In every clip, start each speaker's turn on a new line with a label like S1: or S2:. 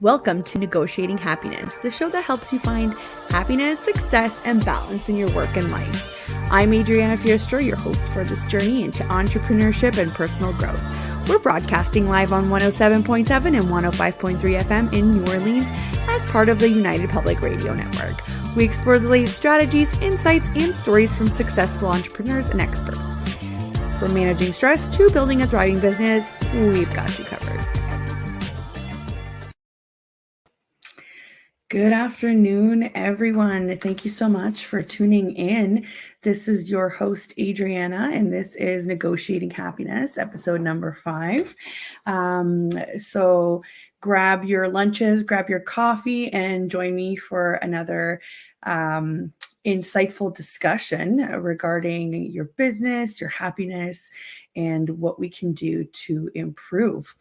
S1: Welcome to Negotiating Happiness, the show that helps you find happiness, success, and balance in your work and life. I'm Adriana, your host for this journey into entrepreneurship and personal growth. We're broadcasting live on 107.7 and 105.3 FM in New Orleans as part of the United Public Radio Network. We explore the latest strategies, insights, and stories from successful entrepreneurs and experts. From managing stress to building a thriving business, we've got you covered. Good afternoon, everyone. Thank you so much for tuning in. This is your host, Adriana, and this is Negotiating Happiness, episode number 5. So grab your lunches, grab your coffee, and join me for another insightful discussion regarding your business, your happiness, and what we can do to improve.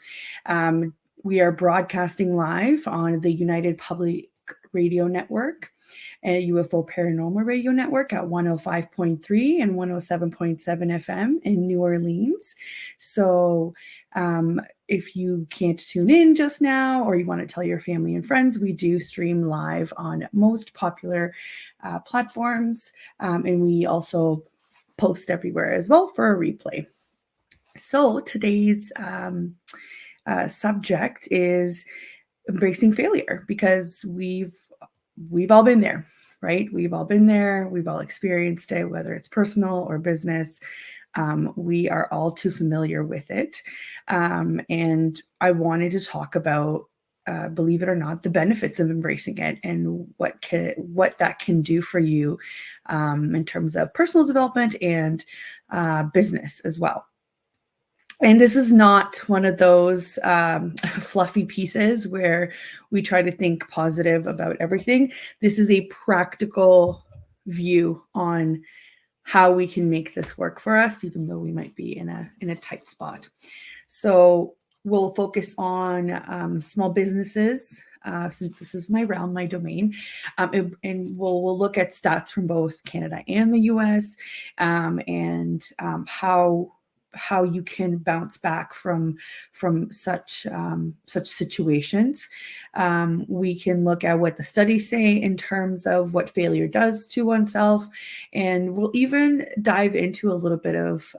S1: We are broadcasting live on the United Public Radio Network and UFO Paranormal Radio Network at 105.3 and 107.7 FM in New Orleans. So if you can't tune in just now, or you want to tell your family and friends, we do stream live on most popular platforms. And we also post everywhere as well for a replay. So today's subject is embracing failure, because we've all been there, right? We've all been there. We've all experienced it, whether it's personal or business. We are all too familiar with it. And I wanted to talk about, believe it or not, the benefits of embracing it and what that can do for you in terms of personal development and business as well. And this is not one of those fluffy pieces where we try to think positive about everything. This is a practical view on how we can make this work for us, even though we might be in a tight spot. So we'll focus on small businesses, since this is my realm, my domain, and we'll look at stats from both Canada and the US, and how you can bounce back from such situations. We can look at what the studies say in terms of what failure does to oneself, and we'll even dive into a little bit of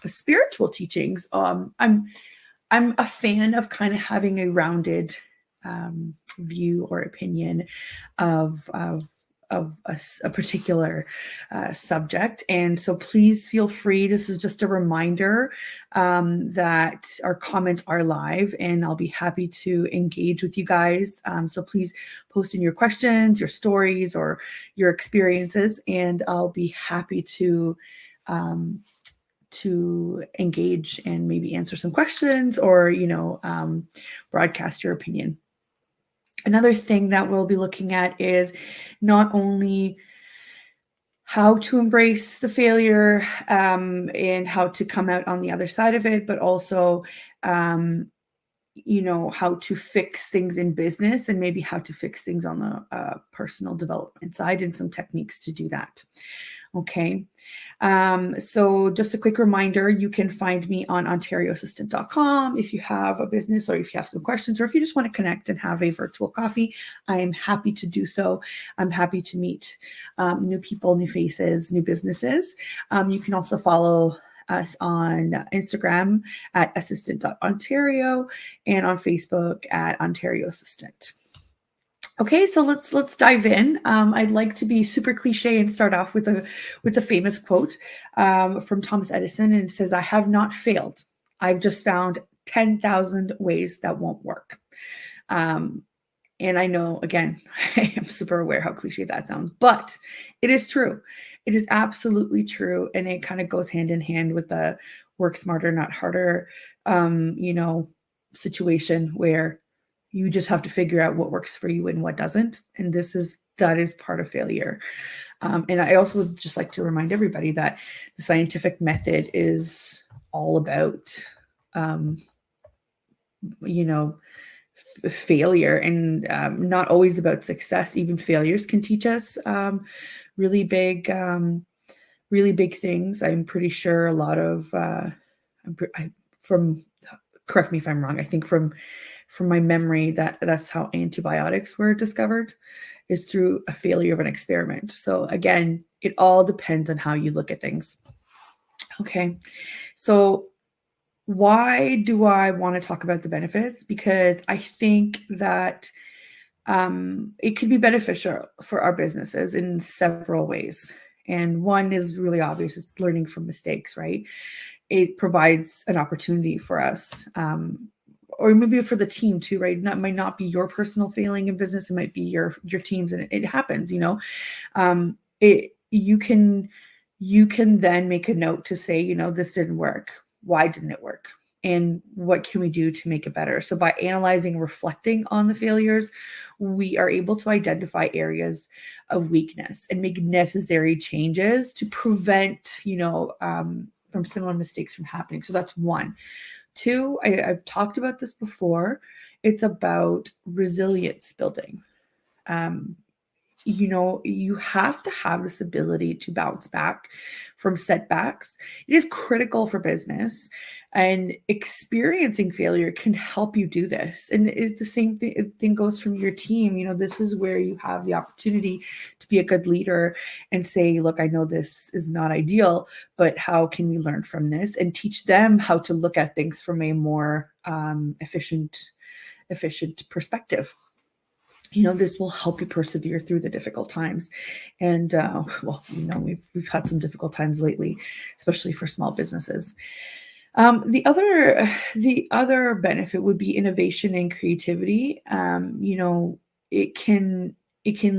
S1: spiritual teachings. I'm a fan of kind of having a rounded view or opinion of a particular subject. And so please feel free. This is just a reminder that our comments are live, and I'll be happy to engage with you guys. So please post in your questions, your stories, or your experiences, and I'll be happy to engage and maybe answer some questions, or, broadcast your opinion. Another thing that we'll be looking at is not only how to embrace the failure and how to come out on the other side of it, but also, how to fix things in business, and maybe how to fix things on the personal development side, and some techniques to do that. Okay. So just a quick reminder, you can find me on ontarioassistant.com if you have a business, or if you have some questions, or if you just want to connect and have a virtual coffee. I am happy to do so. I'm happy to meet new people, new faces, new businesses. You can also follow us on Instagram at assistant.ontario and on Facebook at Ontario Assistant. Okay, so let's dive in. I'd like to be super cliche and start off with a famous quote from Thomas Edison, and it says, "I have not failed. I've just found 10,000 ways that won't work." And I know, again, I am super aware how cliche that sounds, but it is true. It is absolutely true, and it kind of goes hand in hand with the work smarter, not harder, situation where you just have to figure out what works for you and what doesn't. And that is part of failure. And I also would just like to remind everybody that the scientific method is all about, failure, and not always about success. Even failures can teach us really big things. I'm pretty sure a lot of from correct me if I'm wrong. I think from my memory that's how antibiotics were discovered, is through a failure of an experiment. So again, it all depends on how you look at things. Okay. So why do I want to talk about the benefits? Because I think that it could be beneficial for our businesses in several ways. And one is really obvious, it's learning from mistakes, right? It provides an opportunity for us, or maybe for the team too, right? That might not be your personal failing in business, it might be your team's, and it happens, it you can then make a note to say, this didn't work. Why didn't it work? And what can we do to make it better? So by analyzing and reflecting on the failures, we are able to identify areas of weakness and make necessary changes to prevent, from similar mistakes from happening. So that's one. Two, I've talked about this before. It's about resilience building. Um, you have to have this ability to bounce back from setbacks. It is critical for business, and experiencing failure can help you do this. And it's the same thing goes from your team. This is where you have the opportunity to be a good leader and say, look, I know this is not ideal, but how can we learn from this, and teach them how to look at things from a more efficient perspective. This will help you persevere through the difficult times. And we've had some difficult times lately, especially for small businesses. The other benefit would be innovation and creativity. It can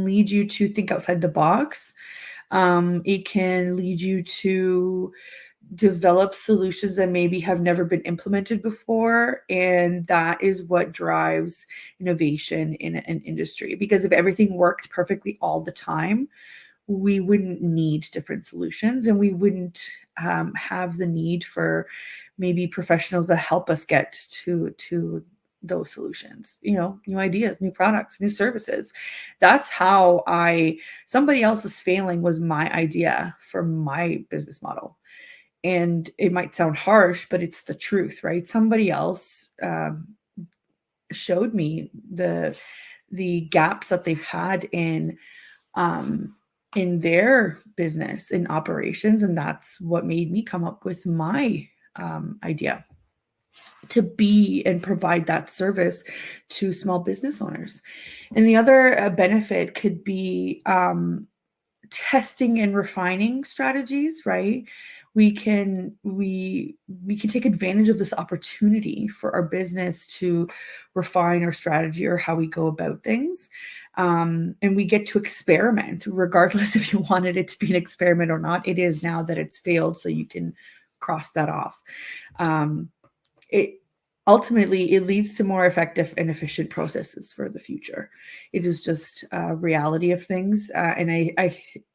S1: lead you to think outside the box. It can lead you to develop solutions that maybe have never been implemented before. And that is what drives innovation in an industry. Because if everything worked perfectly all the time, we wouldn't need different solutions, and we wouldn't have the need for maybe professionals that help us get to those solutions, new ideas, new products, new services. That's how somebody else's failing was my idea for my business model. And it might sound harsh, but it's the truth, right? Somebody else showed me the gaps that they've had in their business, in operations, and that's what made me come up with my idea to be and provide that service to small business owners. And the other benefit could be testing and refining strategies, right? We can take advantage of this opportunity for our business to refine our strategy or how we go about things. And we get to experiment, regardless if you wanted it to be an experiment or not. It is now that it's failed, so you can cross that off. Ultimately, it leads to more effective and efficient processes for the future. It is just a reality of things. And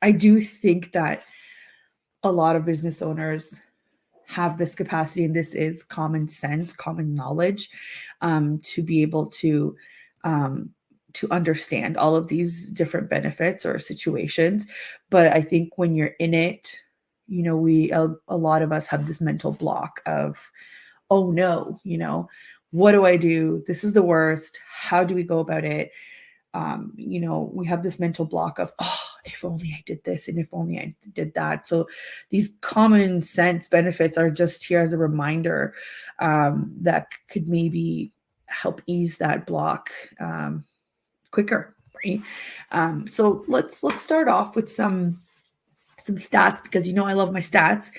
S1: I do think that a lot of business owners have this capacity, and this is common sense, common knowledge, to be able to understand all of these different benefits or situations. But I think when you're in it, a lot of us have this mental block of, oh no, what do I do? This is the worst. How do we go about it? We have this mental block of, oh, if only I did this, and if only I did that. So these common sense benefits are just here as a reminder that could maybe help ease that block quicker, right? So let's start off with some stats, because I love my stats.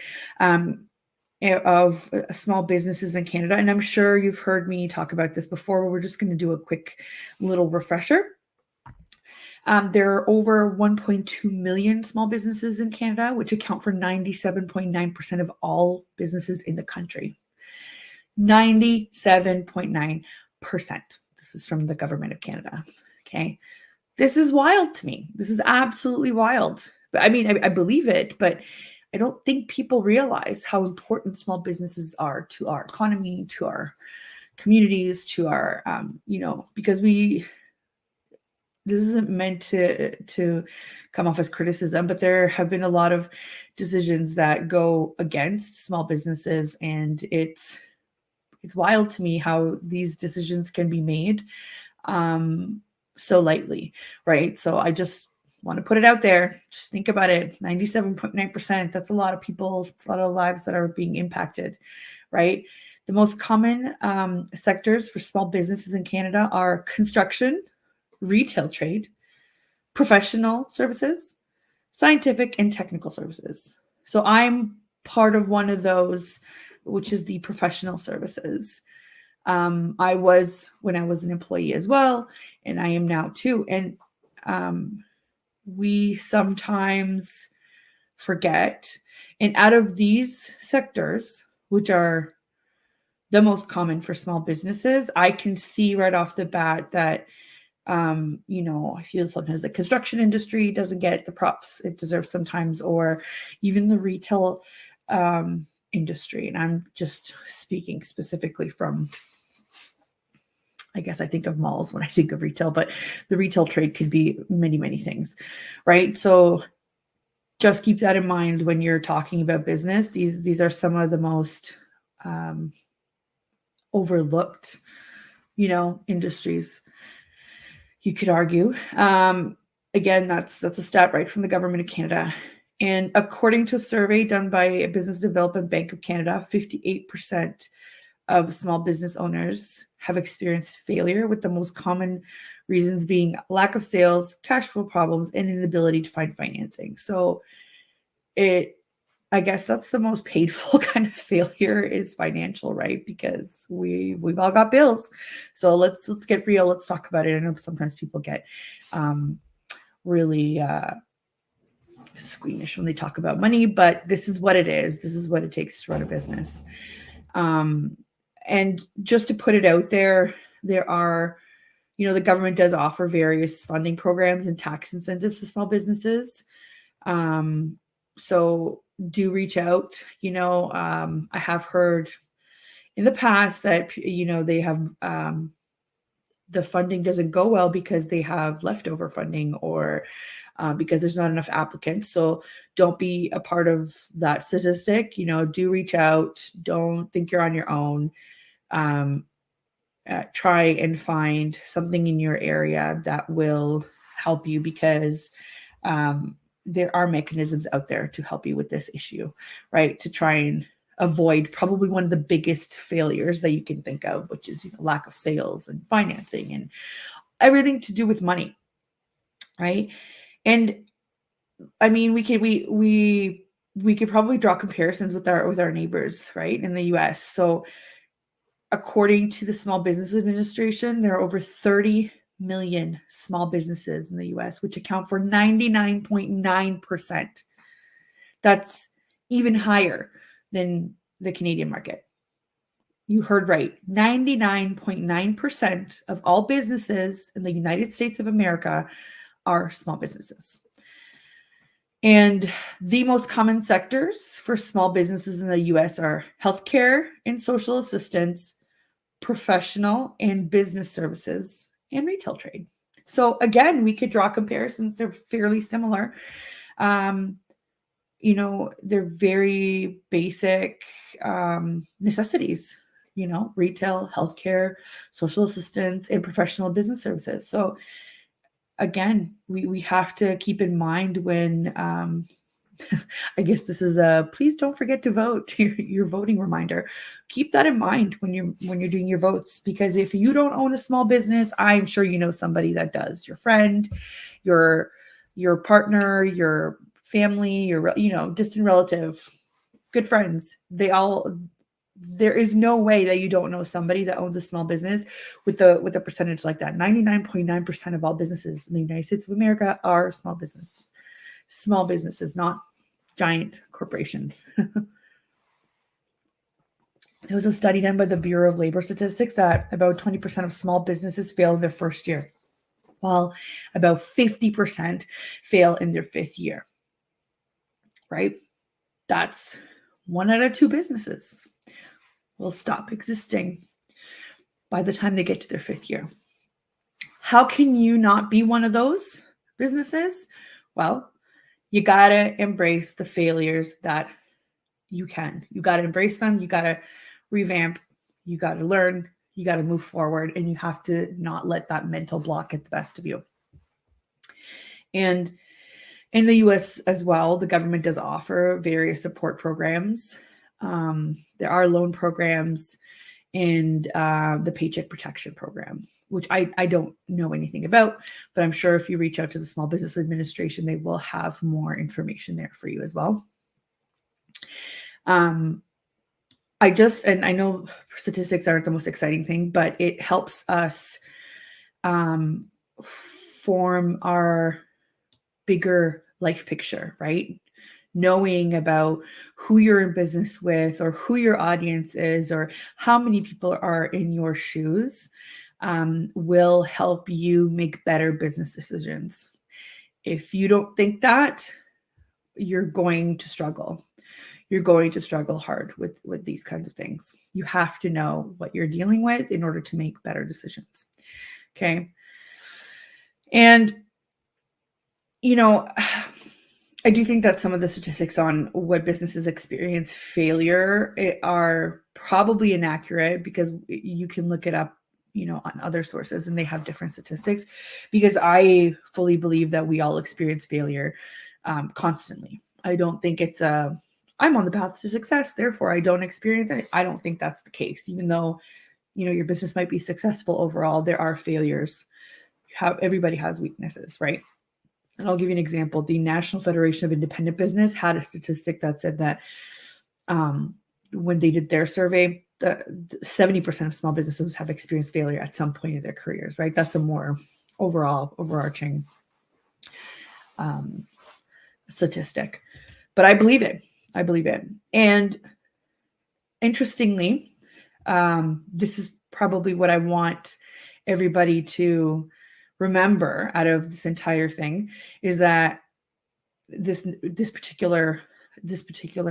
S1: Of small businesses in Canada. And I'm sure you've heard me talk about this before, but we're just going to do a quick little refresher. There are over 1.2 million small businesses in Canada, which account for 97.9% of all businesses in the country. 97.9%. This is from the government of Canada. Okay. This is wild to me. This is absolutely wild. But I mean, I believe it, but I don't think people realize how important small businesses are to our economy, to our communities, to our, because this isn't meant to come off as criticism, but there have been a lot of decisions that go against small businesses, and it's it's wild to me how these decisions can be made so lightly, right? So I just want to put it out there. Just think about it. 97.9%. That's a lot of people. It's a lot of lives that are being impacted, right? The most common sectors for small businesses in Canada are construction, retail trade, professional services, scientific and technical services. So I'm part of one of those, which is the professional services. I was when I was an employee as well, and I am now too. And we sometimes forget. And out of these sectors, which are the most common for small businesses, I can see right off the bat that I feel sometimes the construction industry doesn't get the props it deserves sometimes, or even the retail industry. And I'm just speaking specifically from, I guess I think of malls when I think of retail, but the retail trade could be many, many things, right? So just keep that in mind when you're talking about business. These are some of the most overlooked, industries, you could argue. Again, that's a stat right from the government of Canada. And according to a survey done by Business Development Bank of Canada, 58% of small business owners have experienced failure, with the most common reasons being lack of sales, cash flow problems, and inability to find financing. So I guess that's the most painful kind of failure, is financial, right? Because we've all got bills. So let's get real. Let's talk about it. I know sometimes people get really squeamish when they talk about money, but this is what it is. This is what it takes to run a business. And just to put it out there are, the government does offer various funding programs and tax incentives to small businesses. So do reach out. I have heard in the past that, they have, the funding doesn't go well because they have leftover funding, or because there's not enough applicants. So don't be a part of that statistic. Do reach out. Don't think you're on your own. Try and find something in your area that will help you, because there are mechanisms out there to help you with this issue, right? To try and avoid probably one of the biggest failures that you can think of, which is lack of sales and financing and everything to do with money, right? And I mean, we could probably draw comparisons with our neighbors, right, in the US. So according to the Small Business Administration, there are over 30 million small businesses in the US, which account for 99.9%. That's even higher than the Canadian market. You heard right. 99.9% of all businesses in the United States of America are small businesses. And the most common sectors for small businesses in the US are healthcare and social assistance, professional and business services, and retail trade. So again, we could draw comparisons. They're fairly similar. They're very basic necessities, retail, healthcare, social assistance, and professional business services. So again, we have to keep in mind when, I guess this is please don't forget to vote, your voting reminder. Keep that in mind when you're doing your votes, because if you don't own a small business, I'm sure you know somebody that does. Your friend, your partner, your family, your distant relative, good friends. There is no way that you don't know somebody that owns a small business with a percentage like that. 99.9% of all businesses in the United States of America are small businesses. Small businesses, not giant corporations. There was a study done by the Bureau of Labor Statistics that about 20% of small businesses fail in their first year, while about 50% fail in their fifth year, right? That's 1 out of 2 businesses will stop existing by the time they get to their fifth year. How can you not be one of those businesses? Well, you got to embrace the failures that you can. You got to embrace them. You got to revamp You got to learn, you got to move forward, and you have to not let that mental block get the best of you. And in the US as well, the government does offer various support programs. There are loan programs and the Paycheck Protection Program, which I don't know anything about, but I'm sure if you reach out to the Small Business Administration, they will have more information there for you as well. And I know statistics aren't the most exciting thing, but it helps us form our bigger life picture, right? Knowing about who you're in business with, or who your audience is, or how many people are in your shoes, will help you make better business decisions. If you don't think that, you're going to struggle. You're going to struggle hard with these kinds of things. You have to know what you're dealing with in order to make better decisions. Okay. And, I do think that some of the statistics on what businesses experience failure are probably inaccurate, because you can look it up, on other sources, and they have different statistics, because I fully believe that we all experience failure constantly. I don't think it's I'm on the path to success, therefore I don't experience it. I don't think that's the case. Even though, your business might be successful overall, there are failures. Everybody has weaknesses, right? And I'll give you an example. The National Federation of Independent Business had a statistic that said that when they did their survey, 70% of small businesses have experienced failure at some point in their careers, right? That's a more overarching statistic. But I believe it. And interestingly, this is probably what I want everybody to remember out of this entire thing, is that this particular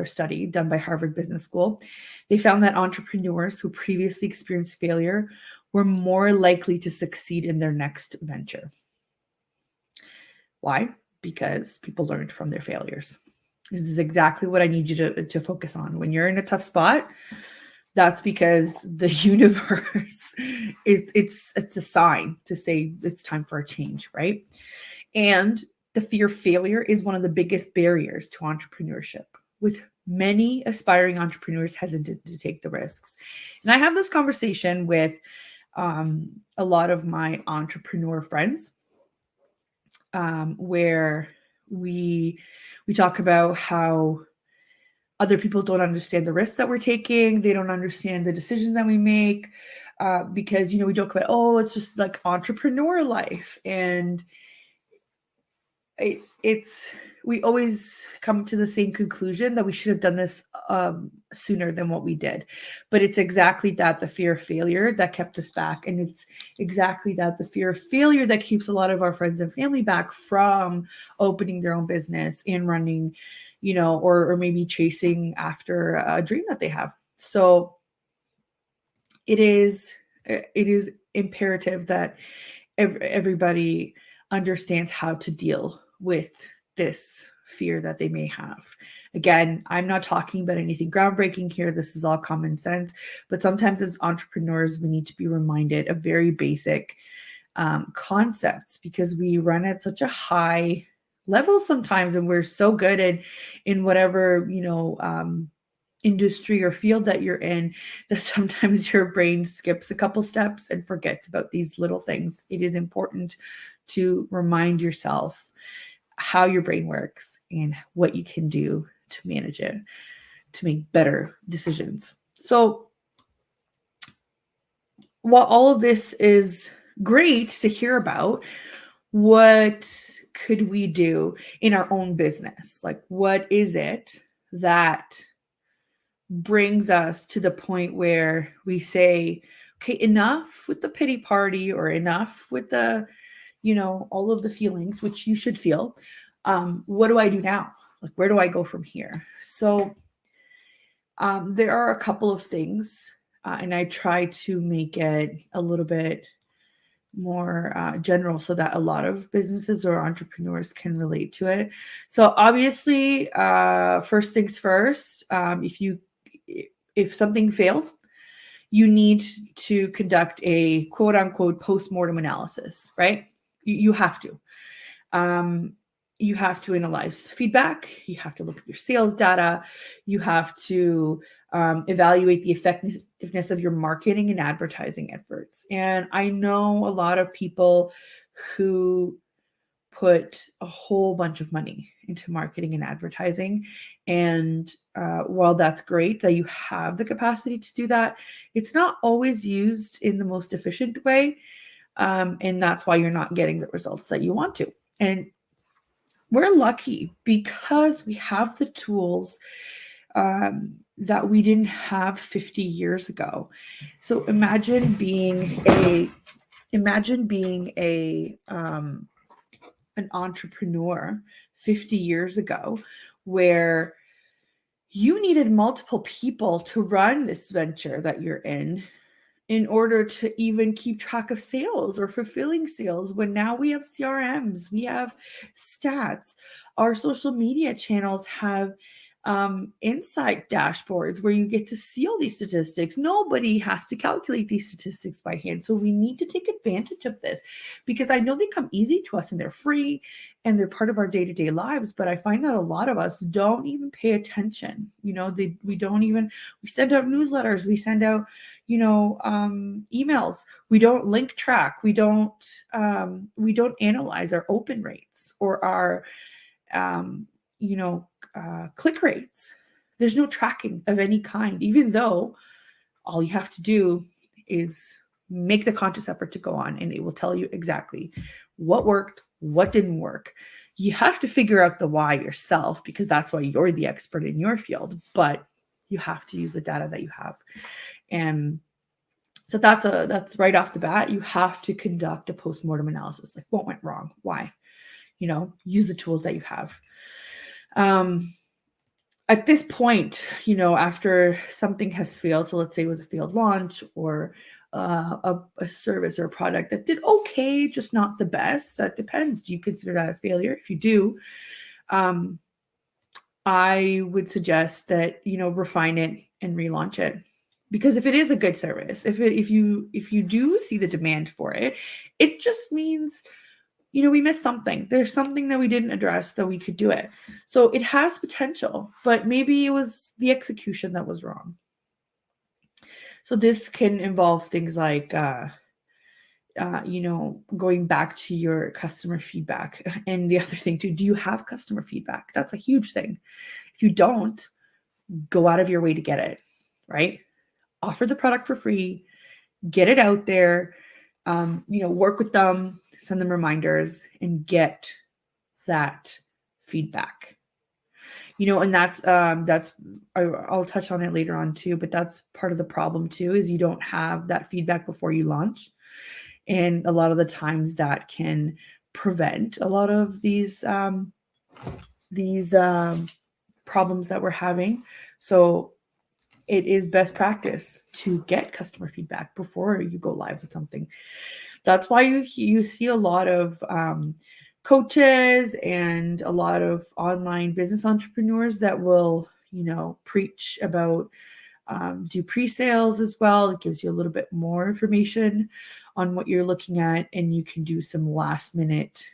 S1: study done by Harvard Business School, they found that entrepreneurs who previously experienced failure were more likely to succeed in their next venture. Why? Because people learned from their failures. This is exactly what I need you to focus on. When you're in a tough spot, that's because the universe it's a sign to say it's time for a change, right? And the fear of failure is one of the biggest barriers to entrepreneurship, with many aspiring entrepreneurs hesitant to take the risks. And I have this conversation with a lot of my entrepreneur friends, where we talk about how other people don't understand the risks that we're taking. They don't understand the decisions that we make, because, we joke about, oh, it's just like entrepreneur life. And we always come to the same conclusion, that we should have done this sooner than what we did. But it's exactly that, the fear of failure, that kept us back. And it's exactly that, the fear of failure, that keeps a lot of our friends and family back from opening their own business and running, or maybe chasing after a dream that they have. So it is imperative that everybody understands how to deal with this fear that they may have. Again, I'm not talking about anything groundbreaking here. This is all common sense. But sometimes as entrepreneurs, we need to be reminded of very basic concepts, because we run at such a high level sometimes, and we're so good in whatever, industry or field that you're in, that sometimes your brain skips a couple steps and forgets about these little things. It is important to remind yourself how your brain works and what you can do to manage it, to make better decisions. So while all of this is great to hear about, what could we do in our own business? Like, what is it that brings us to the point where we say, okay, enough with the pity party, or enough with the, all of the feelings, which you should feel. What do I do now? Like, where do I go from here? So there are a couple of things, and I try to make it a little bit more general, so that a lot of businesses or entrepreneurs can relate to it. So obviously, first things first, if something failed, you need to conduct a quote unquote post-mortem analysis, right? You have to. You have to analyze feedback. You have to look at your sales data. You have to evaluate the effectiveness of your marketing and advertising efforts. And I know a lot of people who put a whole bunch of money into marketing and advertising. And while that's great that you have the capacity to do that, it's not always used in the most efficient way. And that's why you're not getting the results that you want to. And we're lucky because we have the tools that we didn't have 50 years ago. So imagine being a an entrepreneur 50 years ago where you needed multiple people to run this venture that you're in order to even keep track of sales or fulfilling sales, when now we have CRMs, we have stats, our social media channels have insight dashboards where you get to see all these statistics. Nobody has to calculate these statistics by hand. So we need to take advantage of this, because I know they come easy to us and they're free and they're part of our day-to-day lives. But I find that a lot of us don't even pay attention. We send out newsletters, we send out, emails. We don't link track. We don't analyze our open rates or our, click rates. There's no tracking of any kind, even though all you have to do is make the conscious effort to go on and it will tell you exactly what worked, what didn't work. You have to figure out the why yourself, because that's why you're the expert in your field, but you have to use the data that you have. And so that's right off the bat. You have to conduct a post-mortem analysis. Like, what went wrong? Why? Use the tools that you have. At this point, after something has failed, so let's say it was a failed launch or a service or a product that did okay, just not the best. That depends. Do you consider that a failure? If you do, I would suggest that, refine it and relaunch it. Because if it is a good service, if you do see the demand for it, it just means, we missed something. There's something that we didn't address that we could do it. So it has potential, but maybe it was the execution that was wrong. So this can involve things like, going back to your customer feedback. And the other thing too, do you have customer feedback? That's a huge thing. If you don't, go out of your way to get it, right? Offer the product for free, get it out there, work with them, send them reminders, and get that feedback. And that's I'll touch on it later on too, but that's part of the problem too, is you don't have that feedback before you launch. And a lot of the times that can prevent a lot of these problems that we're having. So it is best practice to get customer feedback before you go live with something. That's why you see a lot of coaches and a lot of online business entrepreneurs that will, preach about do pre-sales as well. It gives you a little bit more information on what you're looking at, and you can do some last minute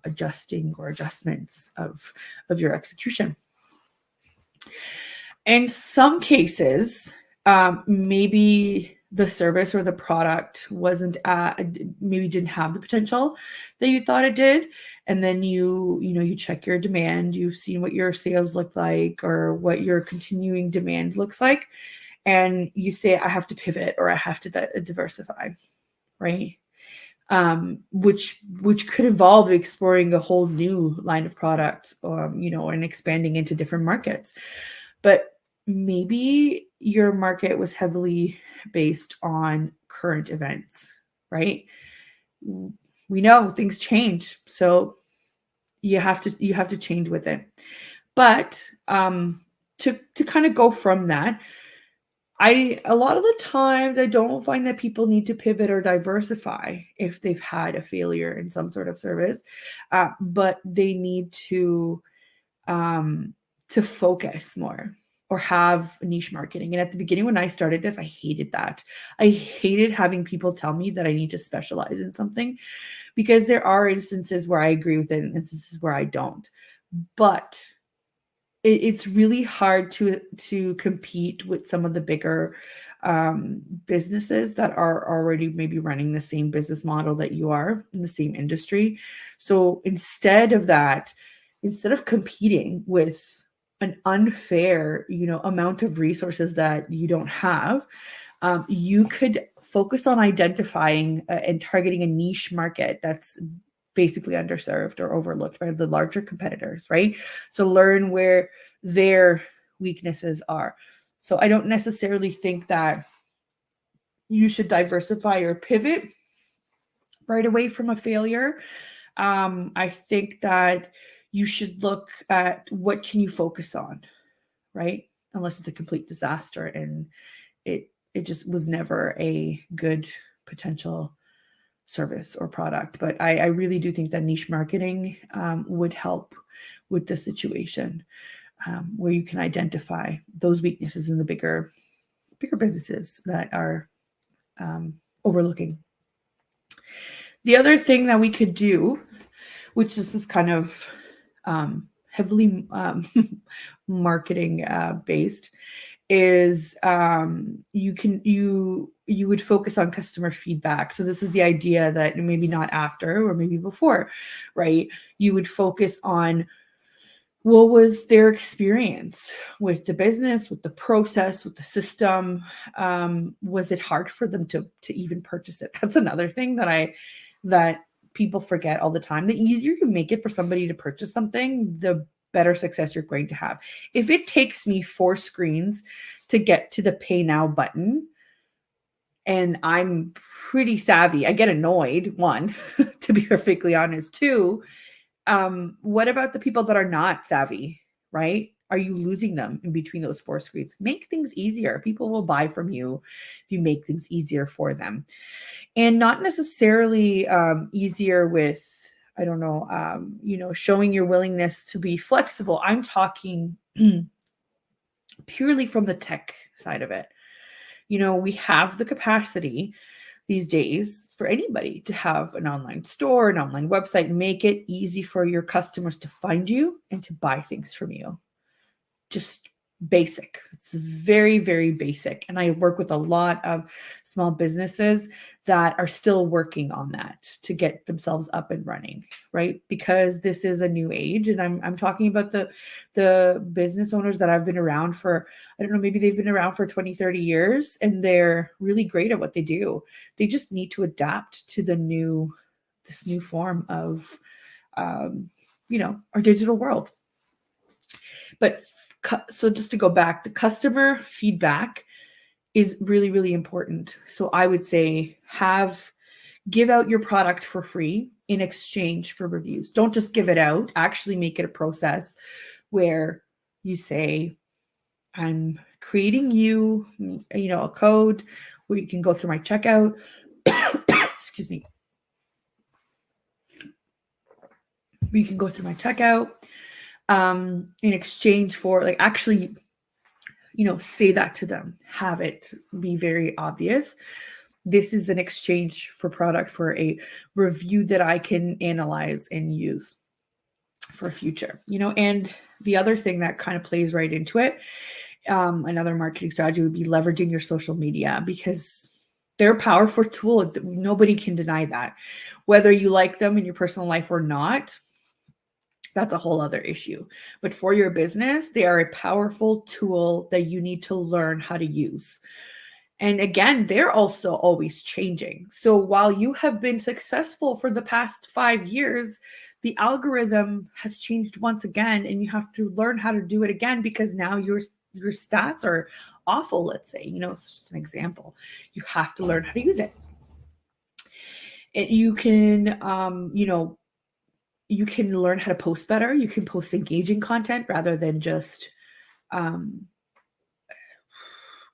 S1: adjusting or adjustments of your execution. In some cases, maybe the service or the product maybe didn't have the potential that you thought it did. And then you check your demand, you've seen what your sales look like or what your continuing demand looks like. And you say, I have to pivot or I have to diversify, right? Which could involve exploring a whole new line of products, and expanding into different markets. But maybe your market was heavily based on current events, right? We know things change, so you have to change with it. But to kind of go from that, a lot of the times I don't find that people need to pivot or diversify if they've had a failure in some sort of service, but they need to focus more, or have niche marketing. And at the beginning, when I started this, I hated that. I hated having people tell me that I need to specialize in something, because there are instances where I agree with it and instances where I don't. But it's really hard to compete with some of the bigger businesses that are already maybe running the same business model that you are in the same industry. So instead of competing with an unfair, amount of resources that you don't have, you could focus on identifying and targeting a niche market that's basically underserved or overlooked by the larger competitors, right? So learn where their weaknesses are. So I don't necessarily think that you should diversify or pivot right away from a failure. I think that you should look at what can you focus on, right? Unless it's a complete disaster and it just was never a good potential service or product. But I really do think that niche marketing would help with the situation, where you can identify those weaknesses in the bigger businesses that are overlooking. The other thing that we could do, which is kind of heavily marketing based, is you would focus on customer feedback. So this is the idea that maybe not after or maybe before, right? You would focus on what was their experience with the business, with the process, with the system. Was it hard for them to even purchase it? That's another thing that people forget all the time. The easier you make it for somebody to purchase something, the better success you're going to have. If it takes me 4 screens to get to the pay now button, and I'm pretty savvy, I get annoyed, one, to be perfectly honest. Two, what about the people that are not savvy, right? Are you losing them in between those 4 screens? Make things easier. People will buy from you if you make things easier for them. And not necessarily easier with, I don't know, showing your willingness to be flexible. I'm talking purely from the tech side of it. We have the capacity these days for anybody to have an online store, an online website. Make it easy for your customers to find you and to buy things from you. Just basic. It's very, very basic. And I work with a lot of small businesses that are still working on that to get themselves up and running, right? Because this is a new age. And I'm talking about the business owners that I've been around for, I don't know, maybe they've been around for 20, 30 years and they're really great at what they do. They just need to adapt to this new form of, our digital world. But so just to go back, the customer feedback is really, really important. So I would say give out your product for free in exchange for reviews. Don't just give it out. Actually make it a process where you say, I'm creating a code where you can go through my checkout. Excuse me. We can go through my checkout in exchange for, like, actually, say that to them. Have it be very obvious. This is an exchange for product, for a review that I can analyze and use for future, and the other thing that kind of plays right into it, another marketing strategy would be leveraging your social media, because they're a powerful tool. Nobody can deny that. Whether you like them in your personal life or not, that's a whole other issue. But for your business, they are a powerful tool that you need to learn how to use. And again, they're also always changing. So while you have been successful for the past 5 years, the algorithm has changed once again, and you have to learn how to do it again, because now your stats are awful, let's say. It's just an example. You have to learn how to use it. And you can, you can learn how to post better. You can post engaging content rather than just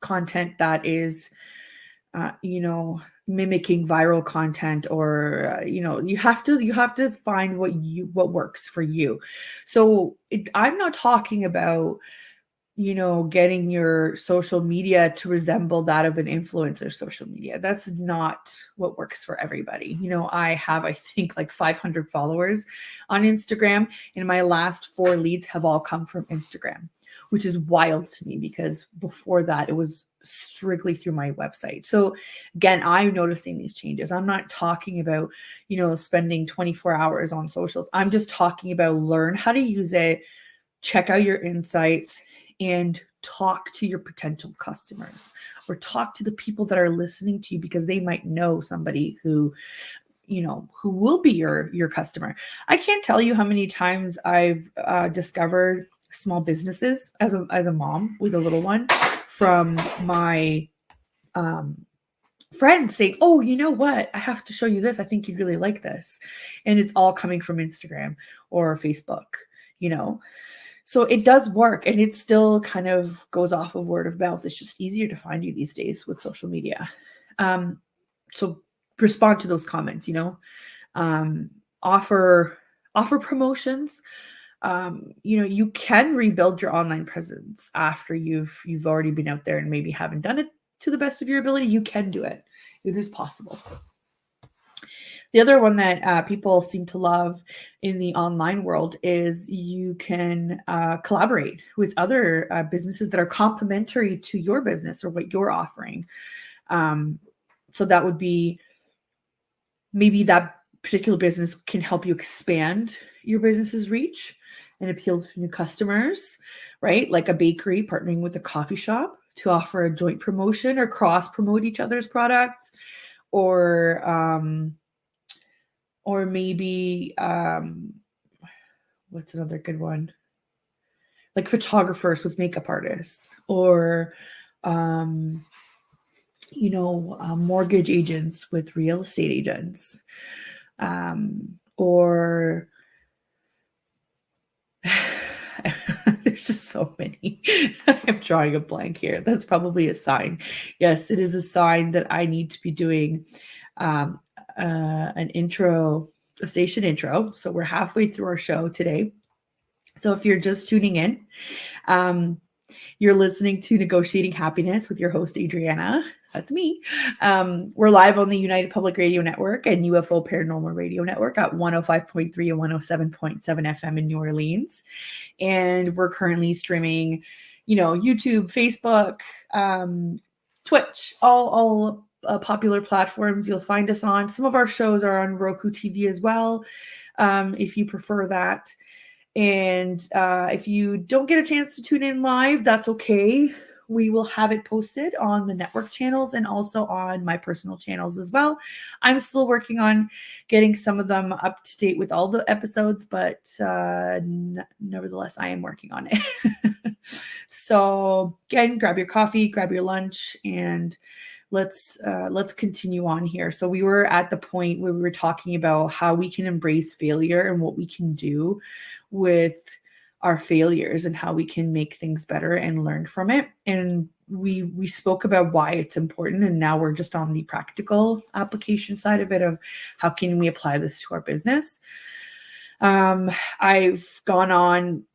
S1: content that is, mimicking viral content, or you have to find what works for you. So I'm not talking about getting your social media to resemble that of an influencer social media. That's not what works for everybody. I have, I think, like 500 followers on Instagram, and my last 4 leads have all come from Instagram, which is wild to me because before that it was strictly through my website. So again, I'm noticing these changes. I'm not talking about, spending 24 hours on socials. I'm just talking about learn how to use it, check out your insights, and talk to your potential customers, or talk to the people that are listening to you, because they might know somebody who will be your customer. I can't tell you how many times I've discovered small businesses as a mom with a little one from my friends saying, "Oh, you know what? I have to show you this. I think you'd really like this." And it's all coming from Instagram or Facebook, you know. So it does work, and it still kind of goes off of word of mouth. It's just easier to find you these days with social media. So respond to those comments, offer promotions. You can rebuild your online presence after you've already been out there and maybe haven't done it to the best of your ability. You can do it. It is possible. The other one that people seem to love in the online world is you can collaborate with other businesses that are complementary to your business or what you're offering. So that would be maybe that particular business can help you expand your business's reach and appeal to new customers, right? Like a bakery partnering with a coffee shop to offer a joint promotion or cross promote each other's products, or maybe what's another good one? Like photographers with makeup artists, or mortgage agents with real estate agents, or there's just so many. I'm drawing a blank here. That's probably a sign. Yes, it is a sign that I need to be doing a station intro. So we're halfway through our show today. So if you're just tuning in, you're listening to Negotiating Happiness with your host, Adriana. That's me. We're live on the United Public Radio Network and UFO Paranormal Radio Network at 105.3 and 107.7 FM in New Orleans. And we're currently streaming, YouTube, Facebook, Twitch, all popular platforms you'll find us on. Some of our shows are on Roku TV as well, if you prefer that. And if you don't get a chance to tune in live, that's okay. We will have it posted on the network channels and also on my personal channels as well. I'm still working on getting some of them up to date with all the episodes, but nevertheless, I am working on it. So again, grab your coffee, grab your lunch, and let's continue on here. So we were at the point where we were talking about how we can embrace failure and what we can do with our failures and how we can make things better and learn from it. And we spoke about why it's important, and now we're just on the practical application side of it, of how can we apply this to our business. I've gone on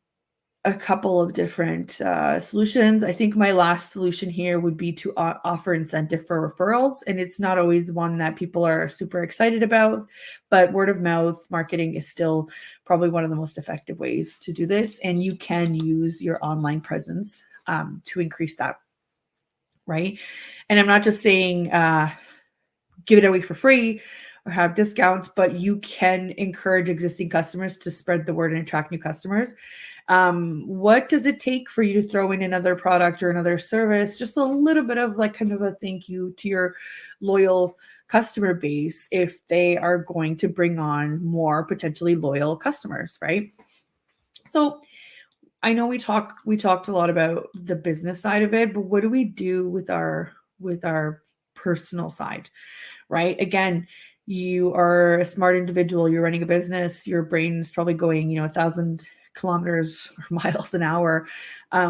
S1: a couple of different solutions. I think my last solution here would be to offer incentive for referrals. And it's not always one that people are super excited about, but word of mouth marketing is still probably one of the most effective ways to do this. And you can use your online presence to increase that, right? And I'm not just saying give it away for free or have discounts, but you can encourage existing customers to spread the word and attract new customers. What does it take for you to throw in another product or another service? Just a little bit of like kind of a thank you to your loyal customer base if they are going to bring on more potentially loyal customers, right? So I know we talked a lot about the business side of it, but what do we do with our personal side, right? Again, you are a smart individual, you're running a business, your brain's probably going, 1,000 kilometers or miles an hour.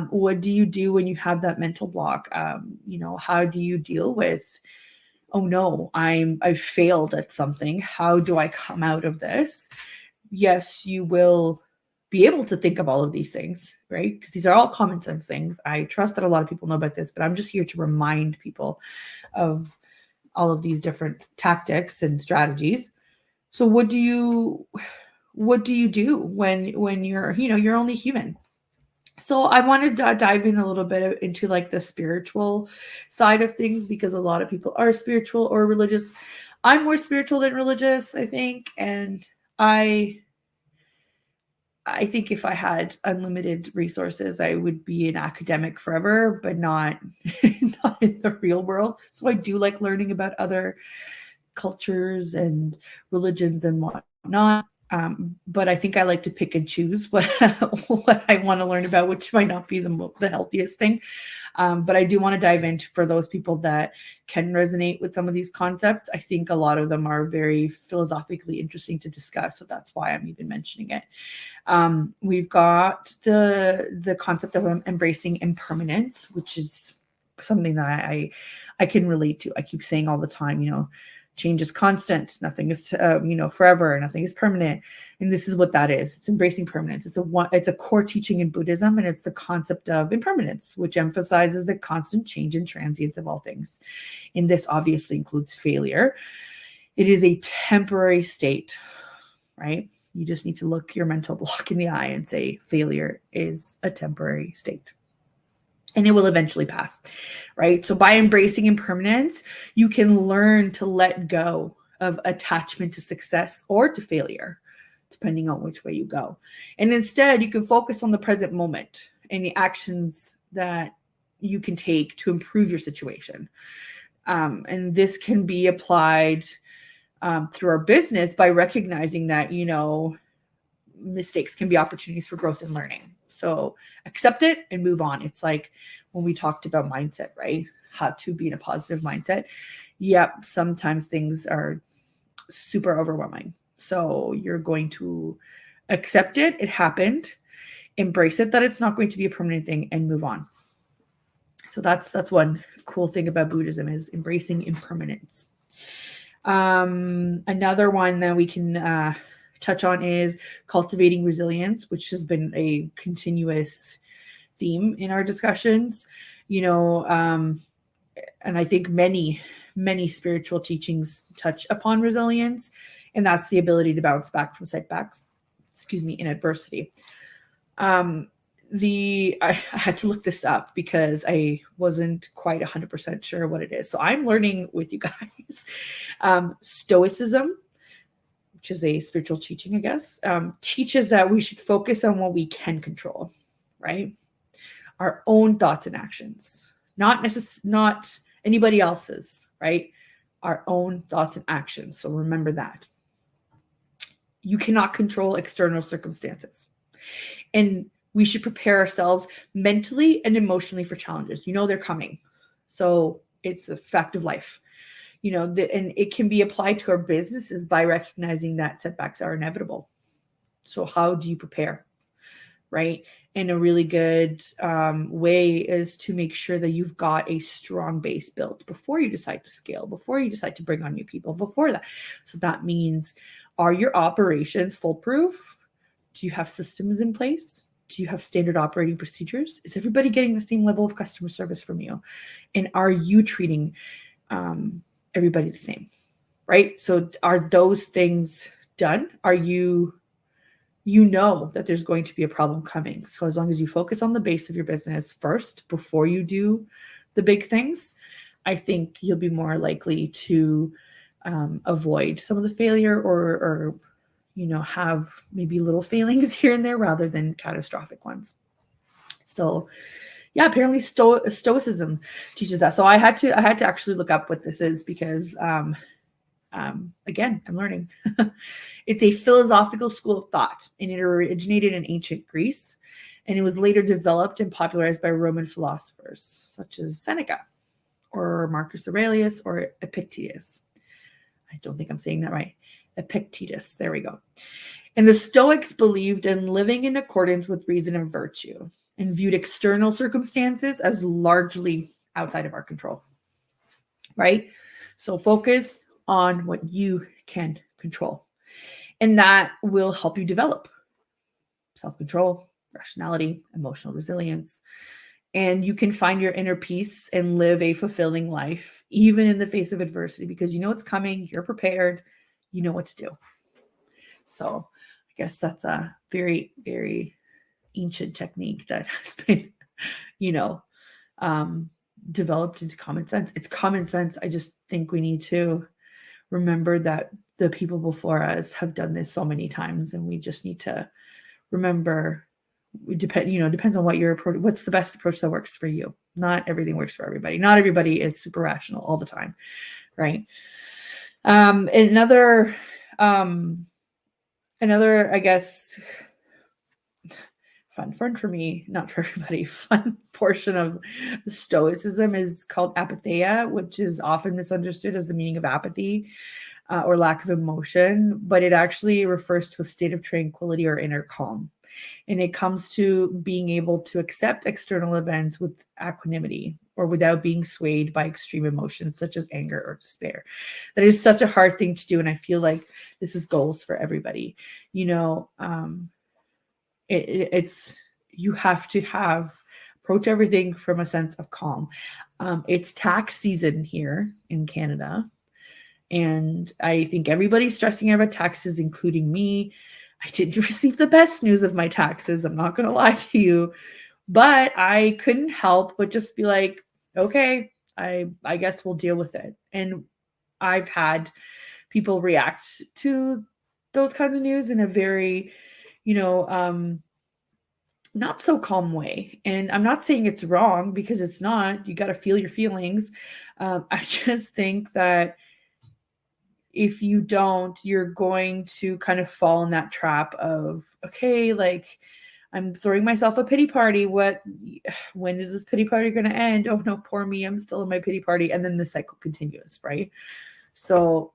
S1: What do you do when you have that mental block? How do you deal with, oh no, I've failed at something. How do I come out of this? Yes, you will be able to think of all of these things, right? Because these are all common sense things. I trust that a lot of people know about this, but I'm just here to remind people of all of these different tactics and strategies. So what do you do when you're only human? So I wanted to dive in a little bit into like the spiritual side of things, because a lot of people are spiritual or religious. I'm more spiritual than religious, I think, and I I think if I had unlimited resources, I would be an academic forever, but not not in the real world. So I do like learning about other cultures and religions and whatnot. But I think I like to pick and choose what what I want to learn about, which might not be the healthiest thing. But I do want to dive into for those people that can resonate with some of these concepts. I think a lot of them are very philosophically interesting to discuss, so that's why I'm even mentioning it. We've got the concept of embracing impermanence, which is something that I can relate to. I keep saying all the time, change is constant. Nothing is, forever. Nothing is permanent. And this is what that is. It's embracing permanence. It's a core teaching in Buddhism, and it's the concept of impermanence, which emphasizes the constant change and transience of all things. And this obviously includes failure. It is a temporary state, right? You just need to look your mental block in the eye and say, failure is a temporary state. And it will eventually pass, right? So by embracing impermanence, you can learn to let go of attachment to success or to failure, depending on which way you go. And instead, you can focus on the present moment and the actions that you can take to improve your situation. And this can be applied through our business by recognizing that, mistakes can be opportunities for growth and learning. So accept it and move on. It's like when we talked about mindset, right? How to be in a positive mindset. Yep, sometimes things are super overwhelming. So you're going to accept it. It happened. Embrace it that it's not going to be a permanent thing and move on. So that's one cool thing about Buddhism, is embracing impermanence. Another one that we can touch on is cultivating resilience, which has been a continuous theme in our discussions. And I think many spiritual teachings touch upon resilience, and that's the ability to bounce back from setbacks, in adversity. I had to look this up because I wasn't quite 100% sure what it is. So I'm learning with you guys. Stoicism, which is a spiritual teaching, I guess, teaches that we should focus on what we can control, right? Our own thoughts and actions, not anybody else's, right? Our own thoughts and actions. So remember that. You cannot control external circumstances. And we should prepare ourselves mentally and emotionally for challenges. They're coming. So it's a fact of life. And it can be applied to our businesses by recognizing that setbacks are inevitable. So how do you prepare, right? And a really good way is to make sure that you've got a strong base built before you decide to scale, before you decide to bring on new people, before that. So that means, are your operations foolproof? Do you have systems in place? Do you have standard operating procedures? Is everybody getting the same level of customer service from you? And are you treating everybody the same, right? So are those things done? Are you that there's going to be a problem coming. So as long as you focus on the base of your business first before you do the big things, I think you'll be more likely to avoid some of the failure or have maybe little failings here and there rather than catastrophic ones. So yeah, apparently Stoicism teaches that. So I had to actually look up what this is because again, I'm learning. It's a philosophical school of thought, and it originated in ancient Greece, and it was later developed and popularized by Roman philosophers such as Seneca or Marcus Aurelius or Epictetus. I don't think I'm saying that right. Epictetus. There we go. And the Stoics believed in living in accordance with reason and virtue, and viewed external circumstances as largely outside of our control, right? So focus on what you can control, and that will help you develop. self-control, rationality, emotional resilience. And you can find your inner peace and live a fulfilling life, even in the face of adversity, because you know it's coming, you're prepared, you know what to do. So I guess that's a very, very ancient technique that has been, you know, developed into common sense. It's common sense. I just think we need to remember that the people before us have done this so many times, and we just need to remember. Depends on what your approach, what's the best approach that works for you. Not everything works for everybody. Not everybody is super rational all the time, right? Another, I guess, fun for me, not for everybody, fun portion of Stoicism is called apatheia, which is often misunderstood as the meaning of apathy or lack of emotion, but it actually refers to a state of tranquility or inner calm. And it comes to being able to accept external events with equanimity or without being swayed by extreme emotions such as anger or despair. That is such a hard thing to do. And I feel like this is goals for everybody. It's you have to approach everything from a sense of calm. It's tax season here in Canada. And I think everybody's stressing out about taxes, including me. I didn't receive the best news of my taxes. I'm not going to lie to you, but I couldn't help but just be like, okay, I guess we'll deal with it. And I've had people react to those kinds of news in a very, not so calm way. And I'm not saying it's wrong, because it's not. You got to feel your feelings. I just think that if you don't, you're going to kind of fall in that trap of, okay, like I'm throwing myself a pity party. When is this pity party going to end? Oh no, poor me. I'm still in my pity party. And then the cycle continues, right? So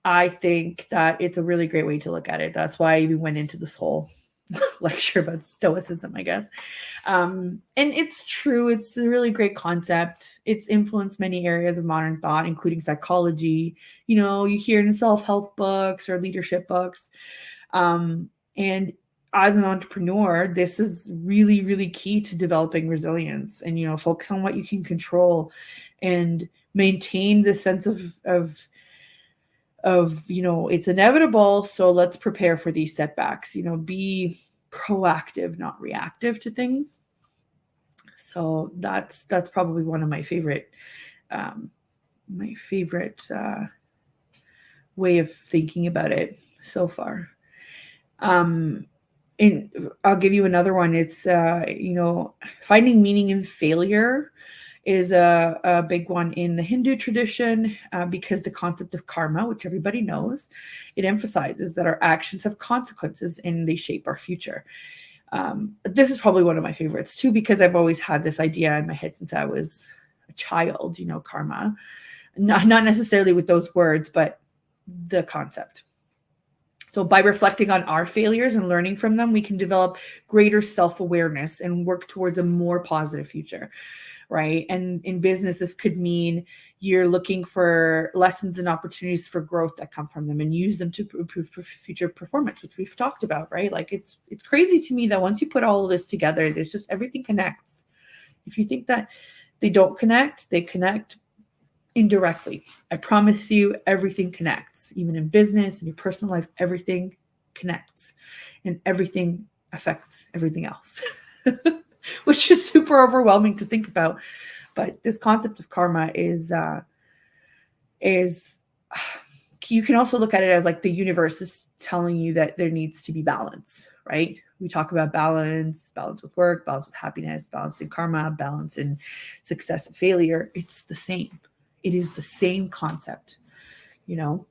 S1: I think that it's a really great way to look at it. That's why I even went into this whole lecture about Stoicism, I guess. And it's true. It's a really great concept. It's influenced many areas of modern thought, including psychology. You hear it in self-help books or leadership books. And as an entrepreneur, this is really, really key to developing resilience and, focus on what you can control and maintain the sense of it's inevitable, so let's prepare for these setbacks. Be proactive, not reactive to things. So that's probably one of my favorite way of thinking about it so far. And I'll give you another one. It's finding meaning in failure is a big one in the Hindu tradition, because the concept of karma, which everybody knows, it emphasizes that our actions have consequences and they shape our future. This is probably one of my favorites too, because I've always had this idea in my head since I was a child, karma, not necessarily with those words, but the concept. So by reflecting on our failures and learning from them, we can develop greater self-awareness and work towards a more positive future. Right. And in business, this could mean you're looking for lessons and opportunities for growth that come from them and use them to improve future performance, which we've talked about, right? Like it's crazy to me that once you put all of this together, there's just everything connects. If you think that they don't connect, they connect indirectly. I promise you, everything connects. Even in business, in your personal life, everything connects and everything affects everything else. Which is super overwhelming to think about. But this concept of karma is you can also look at it as like the universe is telling you that there needs to be balance, right? We talk about balance with work, balance with happiness, balance in karma, balance in success and failure. It's the same. It is the same concept, And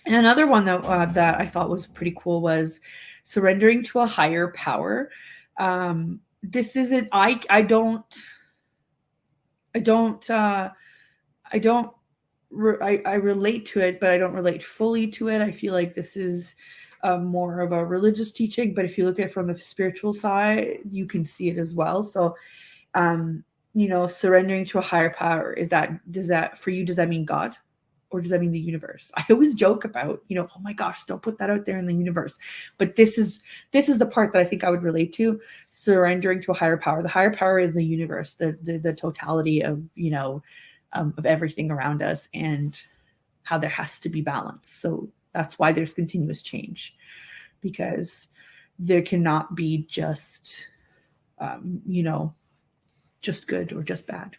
S1: another one that I thought was pretty cool was surrendering to a higher power. This isn't, I relate to it, but I don't relate fully to it. I feel like this is more of a religious teaching, but if you look at it from the spiritual side, you can see it as well. So, surrendering to a higher power, does that for you, does that mean God? or does that mean the universe? I always joke about, oh my gosh, don't put that out there in the universe. But this is the part that I think I would relate to, surrendering to a higher power. The higher power is the universe, the totality of, of everything around us, and how there has to be balance. So that's why there's continuous change, because there cannot be just, just good or just bad.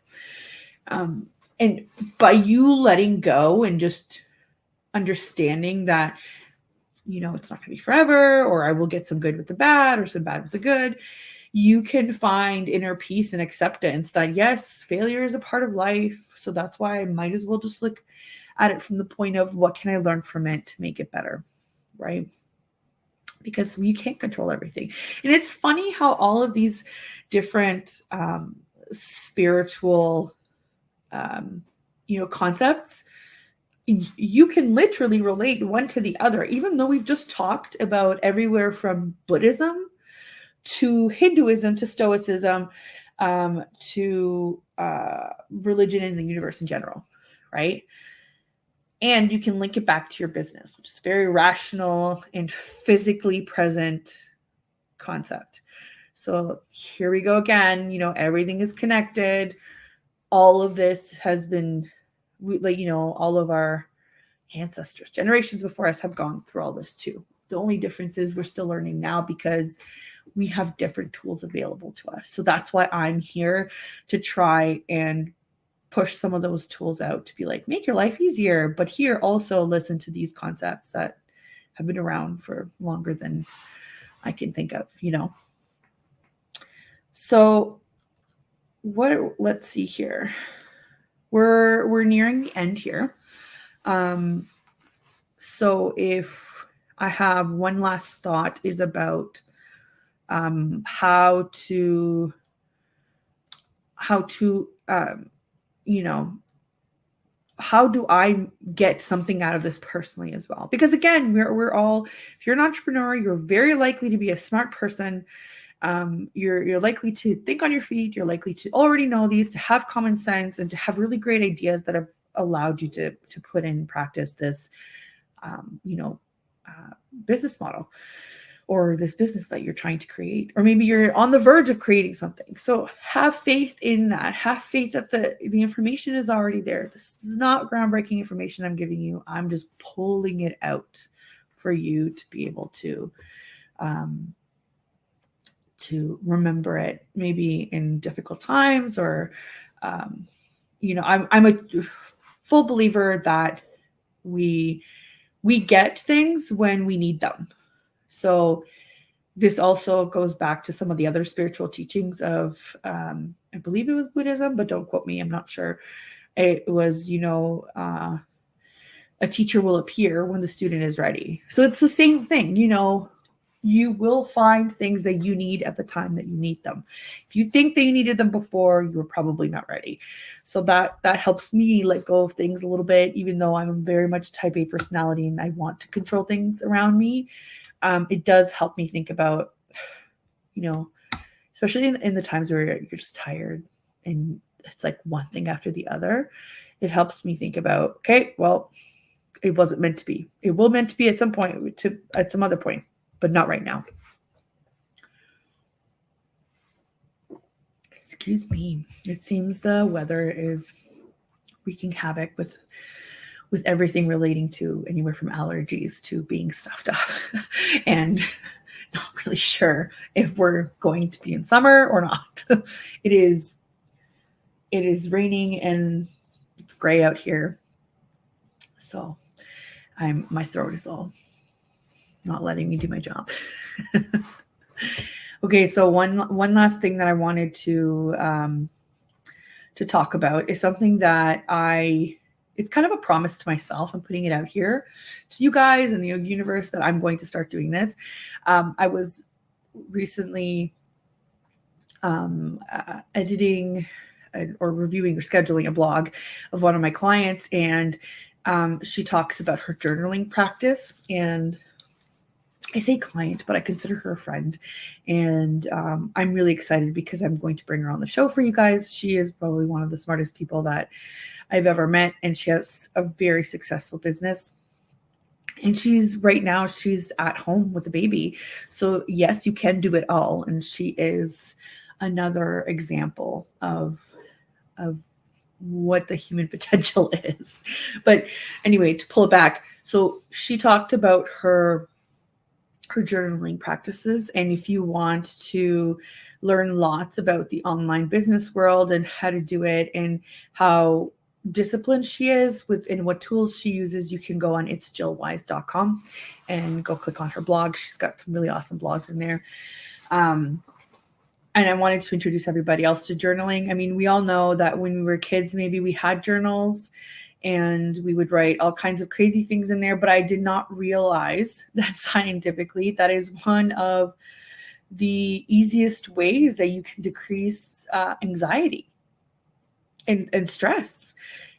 S1: And by you letting go and just understanding that, it's not going to be forever, or I will get some good with the bad or some bad with the good, you can find inner peace and acceptance that, yes, failure is a part of life. So that's why I might as well just look at it from the point of, what can I learn from it to make it better, right? Because you can't control everything. And it's funny how all of these different spiritual concepts, you can literally relate one to the other, even though we've just talked about everywhere from Buddhism to Hinduism to Stoicism to religion and the universe in general, right? And you can link it back to your business, which is very rational and physically present concept. So here we go again, everything is connected. All of this has been, all of our ancestors, generations before us, have gone through all this too. The only difference is we're still learning now because we have different tools available to us. So that's why I'm here, to try and push some of those tools out, to be like, make your life easier. But here also listen to these concepts that have been around for longer than I can think of, So let's see here. We're nearing the end here. So if I have one last thought, is about how do I get something out of this personally as well? Because again, we're all, if you're an entrepreneur, you're very likely to be a smart person. You're likely to think on your feet. You're likely to already know these, to have common sense, and to have really great ideas that have allowed you to put in practice this, business model, or this business that you're trying to create, or maybe you're on the verge of creating something. So have faith in that. Have faith that the information is already there. This is not groundbreaking information I'm giving you. I'm just pulling it out for you to be able to remember it, maybe in difficult times, or, I'm a full believer that we get things when we need them. So this also goes back to some of the other spiritual teachings of, I believe it was Buddhism, but don't quote me, I'm not sure. It was, a teacher will appear when the student is ready. So it's the same thing, you will find things that you need at the time that you need them. If you think that you needed them before, you were probably not ready. So that helps me let go of things a little bit, even though I'm very much type A personality and I want to control things around me. It does help me think about, especially in the times where you're just tired and it's like one thing after the other. It helps me think about, okay, well, it wasn't meant to be. It will meant to be at some point, at some other point, but not right now. Excuse me. It seems the weather is wreaking havoc with everything relating to anywhere from allergies to being stuffed up and not really sure if we're going to be in summer or not. It is raining and it's gray out here. So my throat is all not letting me do my job. Okay, so one last thing that I wanted to talk about is something that it's kind of a promise to myself. I'm putting it out here to you guys and the universe that I'm going to start doing this. I was recently editing or reviewing or scheduling a blog of one of my clients, and she talks about her journaling practice. And I say client, but I consider her a friend. And I'm really excited because I'm going to bring her on the show for you guys. She is probably one of the smartest people that I've ever met, and she has a very successful business. And she's at home with a baby. So yes, you can do it all. And she is another example of what the human potential is. But anyway, to pull it back, so she talked about her journaling practices. And if you want to learn lots about the online business world and how to do it and how disciplined she is with and what tools she uses, you can go on itsjillwise.com and go click on her blog. She's got some really awesome blogs in there. And I wanted to introduce everybody else to journaling. I mean, we all know that when we were kids, maybe we had journals and we would write all kinds of crazy things in there, but I did not realize that scientifically that is one of the easiest ways that you can decrease anxiety and stress.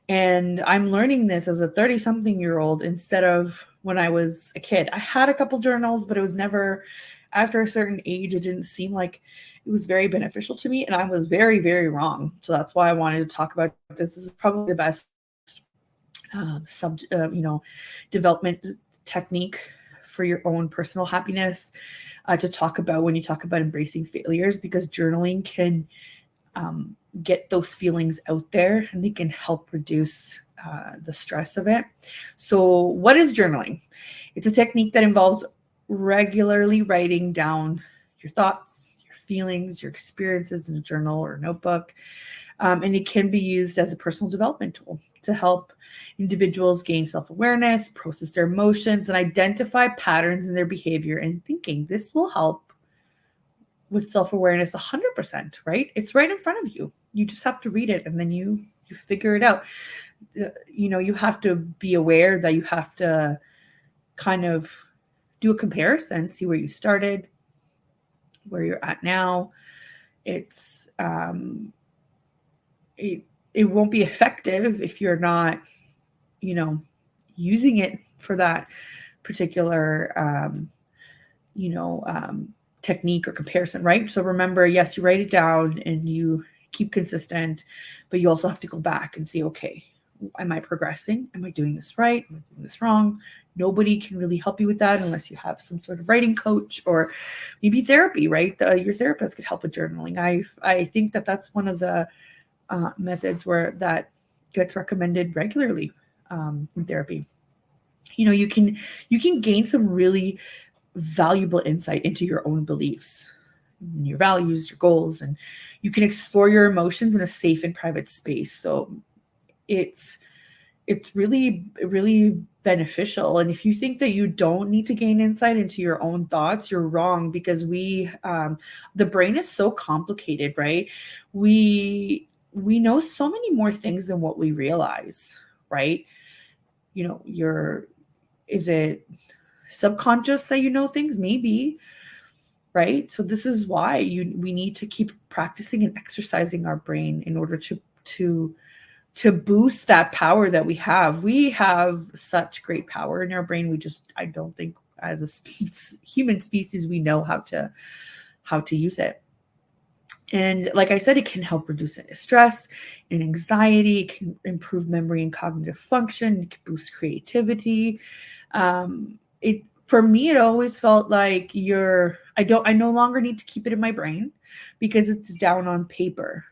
S1: And I'm learning this as a 30-something-year-old instead of when I was a kid. I had a couple journals, but it was never, after a certain age, it didn't seem like it was very beneficial to me. And I was very, very wrong. So that's why I wanted to talk about this. This is probably the best development technique for your own personal happiness to talk about when you talk about embracing failures, because journaling can get those feelings out there and they can help reduce the stress of it. So what is journaling? It's a technique that involves regularly writing down your thoughts, your feelings, your experiences in a journal or notebook. And it can be used as a personal development tool to help individuals gain self-awareness, process their emotions, and identify patterns in their behavior and thinking. This will help with self-awareness 100%, right? It's right in front of you. You just have to read it and then you figure it out. You have to be aware that you have to kind of do a comparison, see where you started, where you're at now. It's it won't be effective if you're not, using it for that particular, technique or comparison, right? So remember, yes, you write it down and you keep consistent, but you also have to go back and see, okay, am I progressing? Am I doing this right? Am I doing this wrong? Nobody can really help you with that unless you have some sort of writing coach or maybe therapy, right? Your therapist could help with journaling. I think that's one of the methods where that gets recommended regularly in therapy. You can gain some really valuable insight into your own beliefs, your values, your goals, and you can explore your emotions in a safe and private space. So it's really, really beneficial. And if you think that you don't need to gain insight into your own thoughts, you're wrong, because the brain is so complicated, right? We know so many more things than what we realize, right? Is it subconscious that you know things? Maybe, right? So this is why we need to keep practicing and exercising our brain in order to boost that power that we have. We have such great power in our brain. I don't think as a human species, we know how to use it. And like I said, it can help reduce stress and anxiety. It can improve memory and cognitive function. It can boost creativity. For me, it always felt like I no longer need to keep it in my brain because it's down on paper,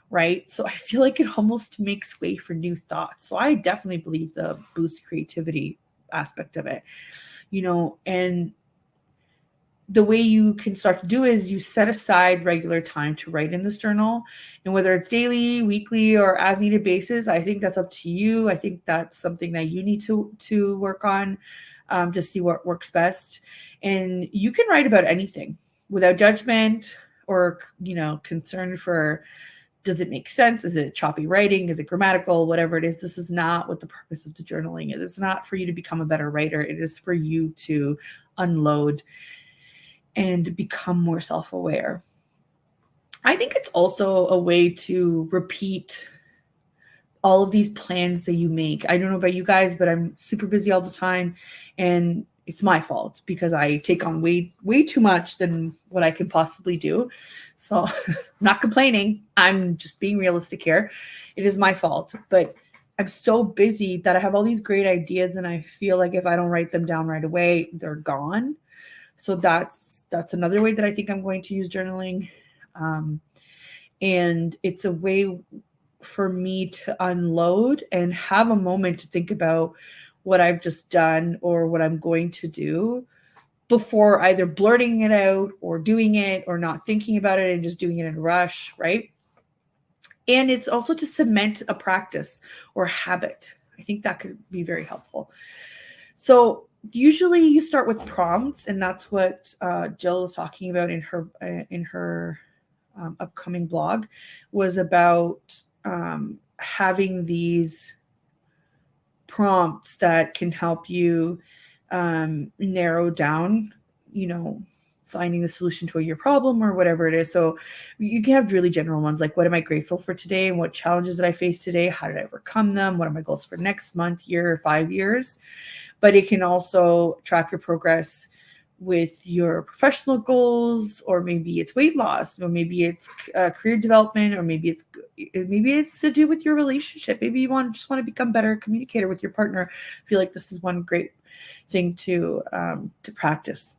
S1: right? So I feel like it almost makes way for new thoughts. So I definitely believe the boost creativity aspect of it, and the way you can start to do it is you set aside regular time to write in this journal. And whether it's daily, weekly, or as needed basis, I think that's up to you. I think that's something that you need to work on to see what works best. And you can write about anything without judgment or, concern for, does it make sense? Is it choppy writing? Is it grammatical? Whatever it is, this is not what the purpose of the journaling is. It's not for you to become a better writer. It is for you to unload and become more self-aware. I think it's also a way to repeat all of these plans that you make. I don't know about you guys, but I'm super busy all the time. And it's my fault because I take on way too much than what I can possibly do. So I'm not complaining. I'm just being realistic here. It is my fault, but I'm so busy that I have all these great ideas and I feel like if I don't write them down right away, they're gone. So that's another way that I think I'm going to use journaling. And it's a way for me to unload and have a moment to think about what I've just done or what I'm going to do before either blurting it out or doing it or not thinking about it and just doing it in a rush, right? And it's also to cement a practice or habit. I think that could be very helpful. So usually you start with prompts, and that's what Jill was talking about in her upcoming blog, was about having these prompts that can help you narrow down, finding the solution to your problem or whatever it is. So you can have really general ones like, what am I grateful for today? And what challenges did I face today? How did I overcome them? What are my goals for next month, year, 5 years? But it can also track your progress with your professional goals, or maybe it's weight loss, or maybe it's career development, or maybe it's to do with your relationship. Maybe you just want to become better communicator with your partner. I feel like this is one great thing to practice.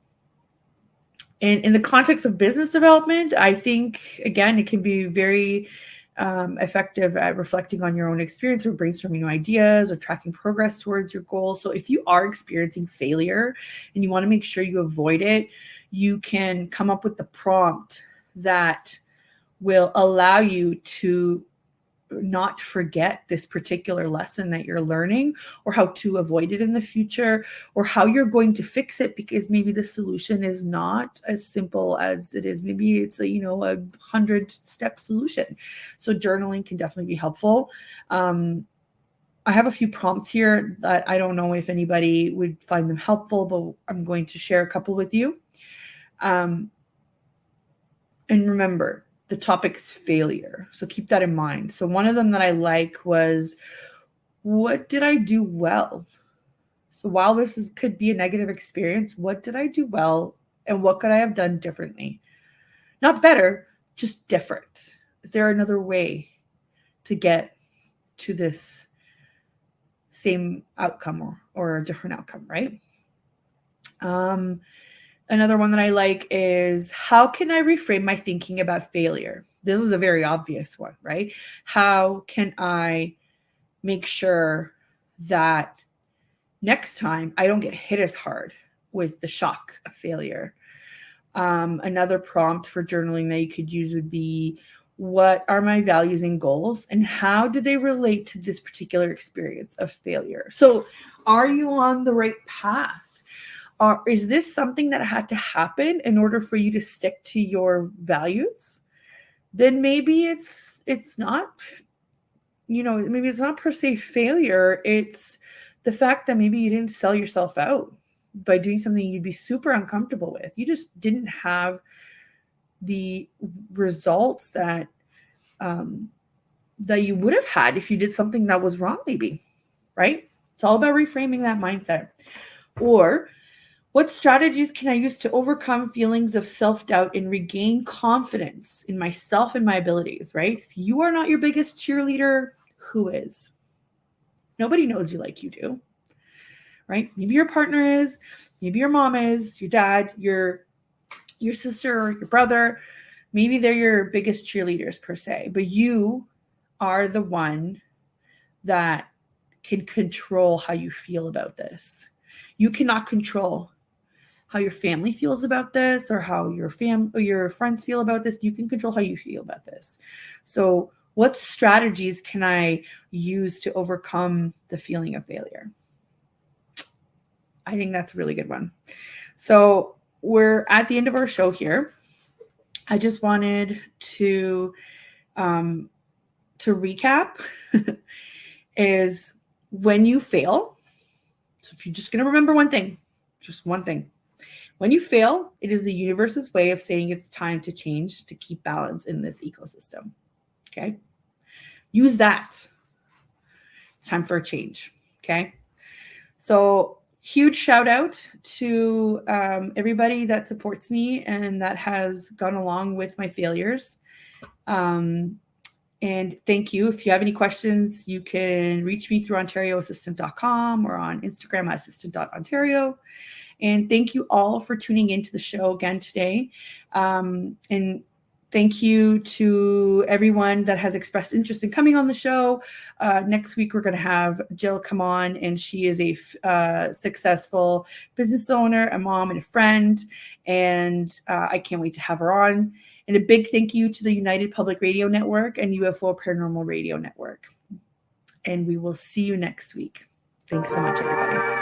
S1: And in the context of business development, I think, again, it can be very effective at reflecting on your own experience or brainstorming new ideas or tracking progress towards your goals. So if you are experiencing failure and you want to make sure you avoid it, you can come up with the prompt that will allow you to not forget this particular lesson that you're learning, or how to avoid it in the future, or how you're going to fix it, because maybe the solution is not as simple as it is. Maybe it's a 100-step solution. So journaling can definitely be helpful. I have a few prompts here that I don't know if anybody would find them helpful, but I'm going to share a couple with you. And remember, the topic's failure. So keep that in mind. So one of them that I like was, what did I do well? So while this could be a negative experience, what did I do well? And what could I have done differently? Not better, just different. Is there another way to get to this same outcome or a different outcome, right? Another one that I like is, how can I reframe my thinking about failure? This is a very obvious one, right? How can I make sure that next time I don't get hit as hard with the shock of failure? Another prompt for journaling that you could use would be, what are my values and goals, and how do they relate to this particular experience of failure? So are you on the right path? Or is this something that had to happen in order for you to stick to your values? Then maybe it's not, maybe it's not per se failure. It's the fact that maybe you didn't sell yourself out by doing something you'd be super uncomfortable with. You just didn't have the results that you would have had if you did something that was wrong, maybe, right? It's all about reframing that mindset. Or, what strategies can I use to overcome feelings of self-doubt and regain confidence in myself and my abilities, right? If you are not your biggest cheerleader, who is? Nobody knows you like you do, right? Maybe your partner is, maybe your mom is, your dad, your sister, or your brother. Maybe they're your biggest cheerleaders per se, but you are the one that can control how you feel about this. You cannot control how your family feels about this, or how your friends feel about this. You can control how you feel about this. So what strategies can I use to overcome the feeling of failure? I think that's a really good one. So we're at the end of our show here. I just wanted to recap is, when you fail, so if you're just going to remember one thing, just one thing. When you fail, it is the universe's way of saying it's time to change, to keep balance in this ecosystem. Okay? Use that. It's time for a change. Okay? So huge shout out to everybody that supports me and that has gone along with my failures. And thank you. If you have any questions, you can reach me through ontarioassistant.com or on Instagram at assistant.ontario. And thank you all for tuning into the show again today. And thank you to everyone that has expressed interest in coming on the show. Next week, we're going to have Jill come on, and she is a successful business owner, a mom, and a friend. And I can't wait to have her on. And a big thank you to the United Public Radio Network and UFO Paranormal Radio Network. And we will see you next week. Thanks so much, everybody.